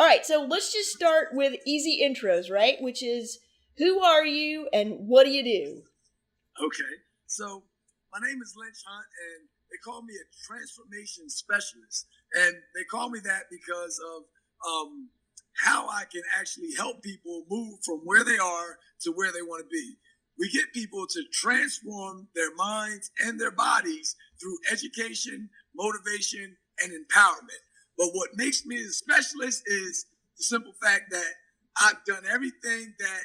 All right, so let's just start with easy intros, right? Which is, who are you and what do you do? Okay, so my name is Lynch Hunt, and they call me a transformation specialist, and they call me that because of how I can actually help people move from where they are to where they want to be. We get people to transform their minds and their bodies through education, motivation, and empowerment. But what makes me a specialist is the simple fact that I've done everything that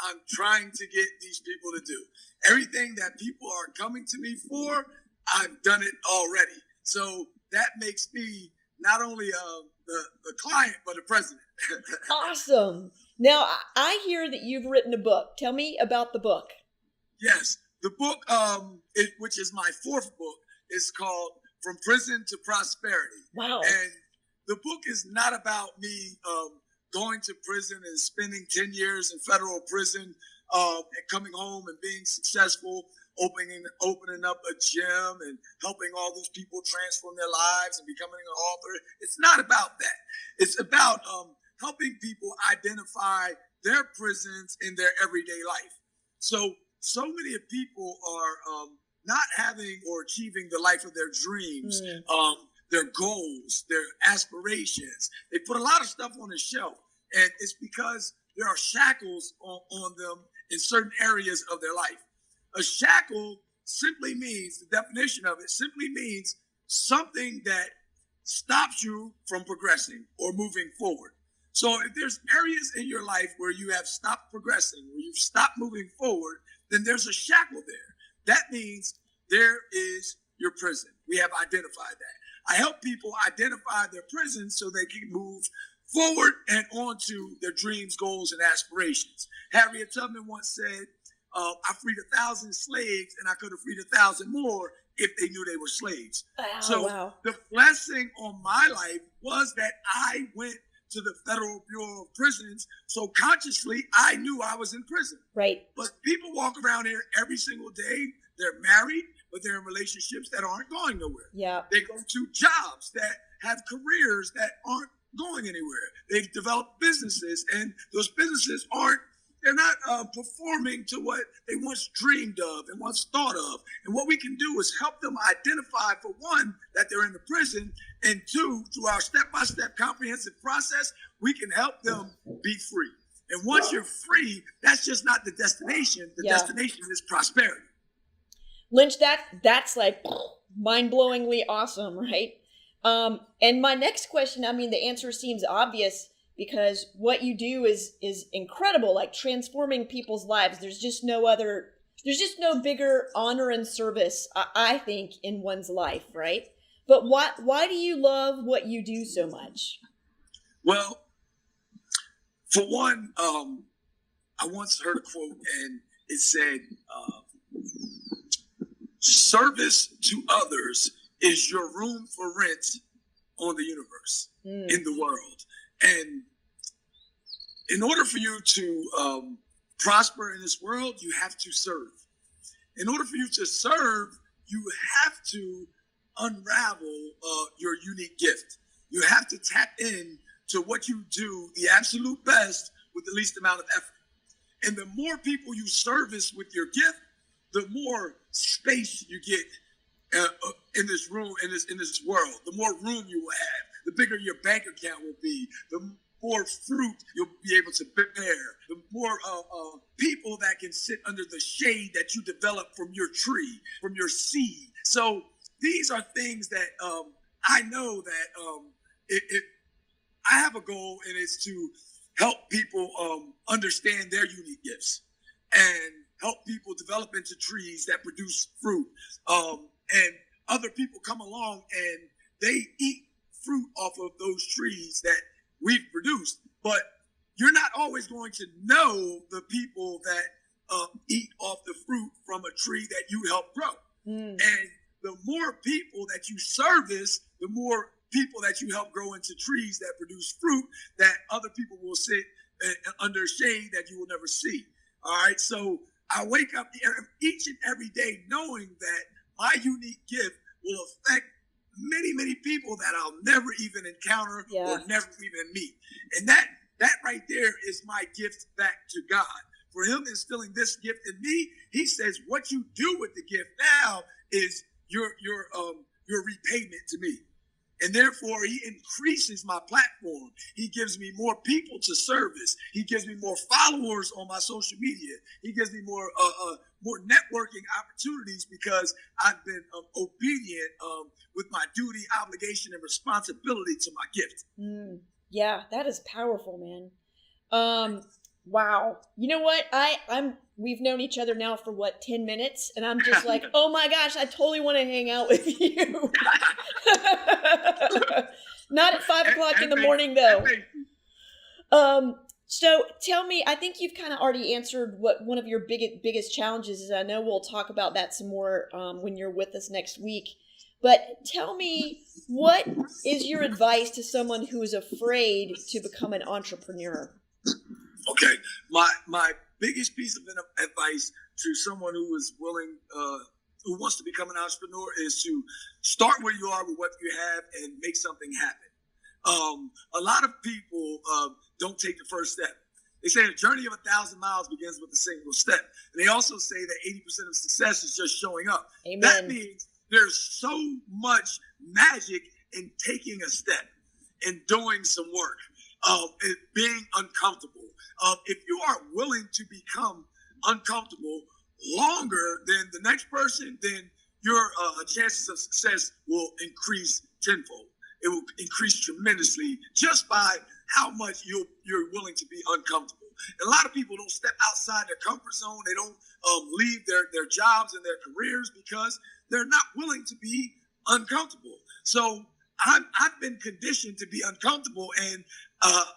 I'm trying to get these people to do. Everything that people are coming to me for, I've done it already. So that makes me not only the client, but the president. Awesome. Now, I hear that you've written a book. Tell me about the book. Yes, the book, which is my fourth book, is called From Prison to Prosperity. Wow. And the book is not about me going to prison and spending 10 years in federal prison and coming home and being successful, opening up a gym and helping all these people transform their lives and becoming an author. It's not about that. It's about helping people identify their prisons in their everyday life. So many people are not having or achieving the life of their dreams, their goals, their aspirations. They put a lot of stuff on the shelf, and it's because there are shackles on them in certain areas of their life. A shackle simply means, the definition of it simply means something that stops you from progressing or moving forward. So if there's areas in your life where you have stopped progressing, where you've stopped moving forward, then there's a shackle there. That means there is your prison. We have identified that. I help people identify their prison so they can move forward and on to their dreams, goals, and aspirations. Harriet Tubman once said, I freed 1,000 slaves and I could have freed 1,000 more if they knew they were slaves. Wow. The blessing on my life was that I went to the Federal Bureau of Prisons, so consciously I knew I was in prison. Right. But people walk around here every single day. They're married, but they're in relationships that aren't going nowhere. Yeah. They go to jobs that have careers that aren't going anywhere. They've developed businesses, and those businesses they're not performing to what they once dreamed of and once thought of. And what we can do is help them identify, for one, that they're in the prison, and two, through our step-by-step comprehensive process, we can help them be free. And once you're free, that's just not the destination. The destination is prosperity. Lynch, that's like mind-blowingly awesome, right? And my next question, I mean, the answer seems obvious because what you do is incredible, like transforming people's lives. There's just no bigger honor and service, I think, in one's life, right? But why do you love what you do so much? Well, for one, I once heard a quote, and it said, service to others is your room for rent on the universe, in the world. And in order for you to prosper in this world, you have to serve. In order for you to serve, you have to unravel your unique gift. You have to tap in to what you do the absolute best with the least amount of effort. And the more people you service with your gift, the more space you get in this room, in this world. The more room you will have, the bigger your bank account will be, the more fruit you'll be able to bear, the more people that can sit under the shade that you develop from your tree, from your seed. So these are things that I know that I have a goal, and it's to help people understand their unique gifts and help people develop into trees that produce fruit. And other people come along and they eat fruit off of those trees that we've produced. But you're not always going to know the people that eat off the fruit from a tree that you helped grow. And the more people that you service, the more people that you help grow into trees that produce fruit that other people will sit under shade that you will never see. All right. So I wake up each and every day knowing that my unique gift will affect many, many people that I'll never even encounter Yeah. or never even meet. And that right there is my gift back to God. For him instilling this gift in me, he says, what you do with the gift now is your repayment to me. And therefore, he increases my platform. He gives me more people to service. He gives me more followers on my social media. He gives me more networking opportunities because I've been obedient with my duty, obligation, and responsibility to my gift. Yeah, that is powerful, man. Wow. You know what? We've known each other now for 10 minutes, and I'm just like, oh my gosh, I totally want to hang out with you. Not at 5 o'clock in the morning though. So tell me, I think you've kind of already answered what one of your biggest challenges is. I know we'll talk about that some more when you're with us next week. But tell me, what is your advice to someone who is afraid to become an entrepreneur? Okay, my biggest piece of advice to someone who is willing, who wants to become an entrepreneur, is to start where you are with what you have and make something happen. A lot of people don't take the first step. They say a journey of 1,000 miles begins with a single step. And they also say that 80% of success is just showing up. Amen. That means there's so much magic in taking a step and doing some work, and being uncomfortable. If you are willing to become uncomfortable longer than the next person, then your chances of success will increase tenfold. It will increase tremendously just by how much you're willing to be uncomfortable. And a lot of people don't step outside their comfort zone. They don't leave their jobs and their careers because they're not willing to be uncomfortable. So I've been conditioned to be uncomfortable, and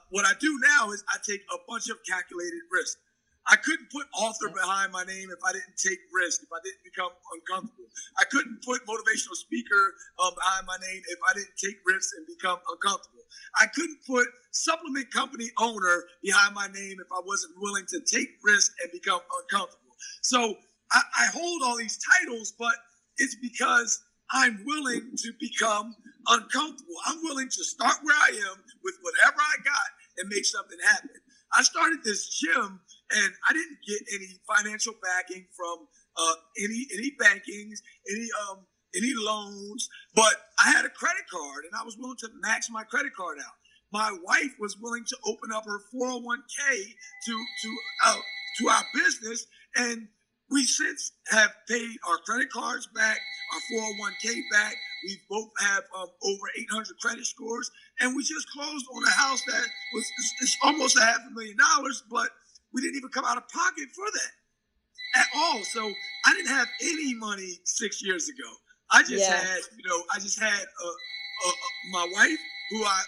what I do now is I take a bunch of calculated risks. I couldn't put author behind my name if I didn't take risks, if I didn't become uncomfortable. I couldn't put motivational speaker behind my name if I didn't take risks and become uncomfortable. I couldn't put supplement company owner behind my name if I wasn't willing to take risks and become uncomfortable. So I hold all these titles, but it's because I'm willing to become uncomfortable. I'm willing to start where I am with whatever I got and make something happen. I started this gym and I didn't get any financial backing from any bankings, any loans, but I had a credit card and I was willing to max my credit card out. My wife was willing to open up her 401k to our business, and we since have paid our credit cards back, our 401k back. We both have over 800 credit scores, and we just closed on a house that it's almost $500,000, but we didn't even come out of pocket for that at all. So I didn't have any money 6 years ago. I just had my wife, who I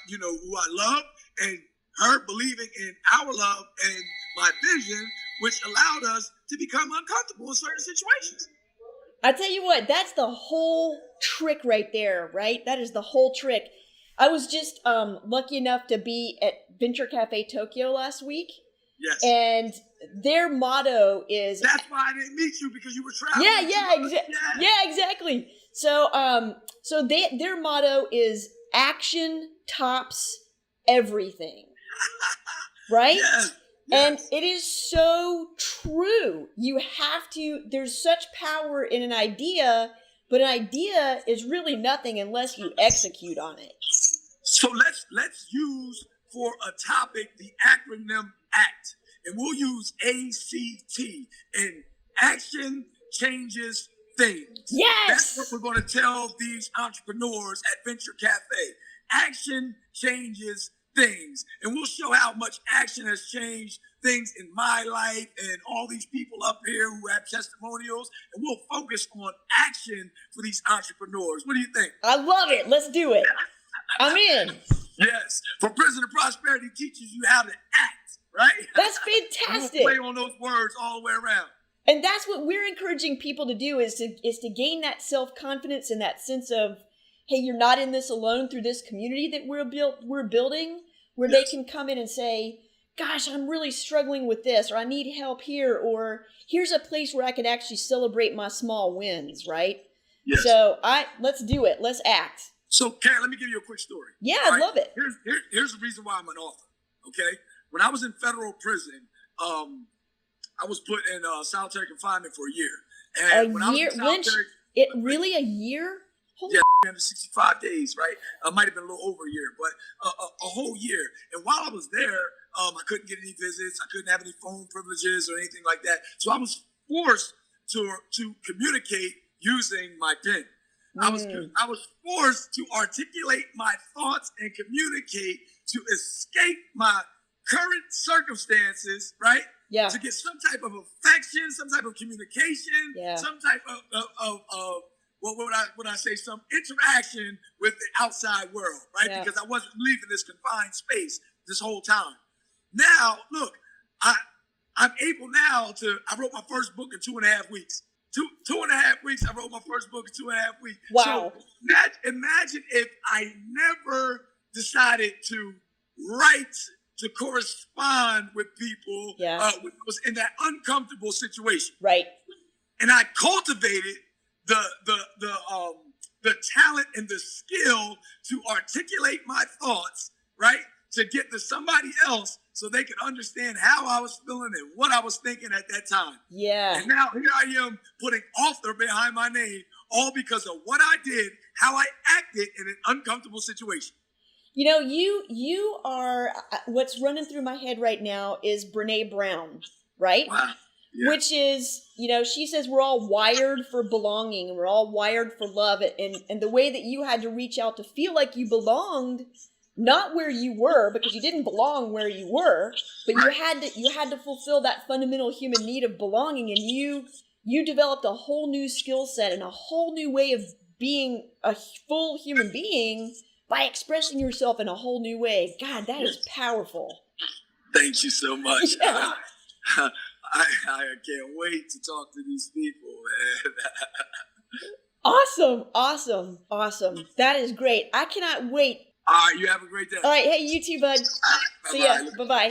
love, and her believing in our love and my vision, which allowed us to become uncomfortable in certain situations. I tell you what, that's the whole trick right there, right? That is the whole trick. I was just lucky enough to be at Venture Café Tokyo last week. Yes. And their motto is... That's why I didn't meet you, because you were traveling. Yeah, exactly. So their motto is action tops everything. Right? Yes. And it is so true. You have to, there's such power in an idea, but an idea is really nothing unless you execute on it. So let's use for a topic the acronym ACT. And we'll use ACT. And action changes things. Yes! That's what we're going to tell these entrepreneurs at Venture Café. Action changes things. And we'll show how much action has changed things in my life and all these people up here who have testimonials. And we'll focus on action for these entrepreneurs. What do you think? I love it. Let's do it. I'm in. Yes. For Prison to Prosperity teaches you how to act, right? That's fantastic. We'll play on those words all the way around. And that's what we're encouraging people to do, is to gain that self-confidence and that sense of, hey, you're not in this alone, through this community that we're building, where they can come in and say, gosh, I'm really struggling with this, or I need help here, or here's a place where I can actually celebrate my small wins, right? Yes. So let's do it. Let's act. So, Karen, let me give you a quick story. Yeah, All I love it. Here's the reason why I'm an author. Okay, when I was in federal prison, I was put in solitary confinement for a year. And when I was in Lynch? Really a year? Yeah, 65 days, right? Might have been a little over a year, but a whole year. And while I was there, I couldn't get any visits. I couldn't have any phone privileges or anything like that. So I was forced to communicate using my pen. I was forced to articulate my thoughts and communicate to escape my current circumstances, right? Yeah. To get some type of affection, some type of communication, some type of what would I say, some interaction with the outside world, right? Yeah. Because I wasn't leaving this confined space this whole time. Now, look, I'm able now I wrote my first book in 2.5 weeks. Two and a half weeks, I wrote my first book in 2.5 weeks. Wow. So imagine if I never decided to write, to correspond with people, was in that uncomfortable situation. Right. And I cultivated the talent and the skill to articulate my thoughts, right? To get to somebody else so they could understand how I was feeling and what I was thinking at that time. Yeah. And now here I am putting author behind my name, all because of what I did, how I acted in an uncomfortable situation. You know, you are, what's running through my head right now is Brene Brown, right? Wow. Yeah. Which is, you know, she says we're all wired for belonging and we're all wired for love. And the way that you had to reach out to feel like you belonged, not where you were, because you didn't belong where you were, but you had to fulfill that fundamental human need of belonging. And you developed a whole new skill set and a whole new way of being a full human being by expressing yourself in a whole new way. God, that is powerful. Thank you so much. Yeah. I can't wait to talk to these people, man. Awesome. That is great. I cannot wait. All right, you have a great day. All right, hey, you too, bud. See ya. Bye-bye.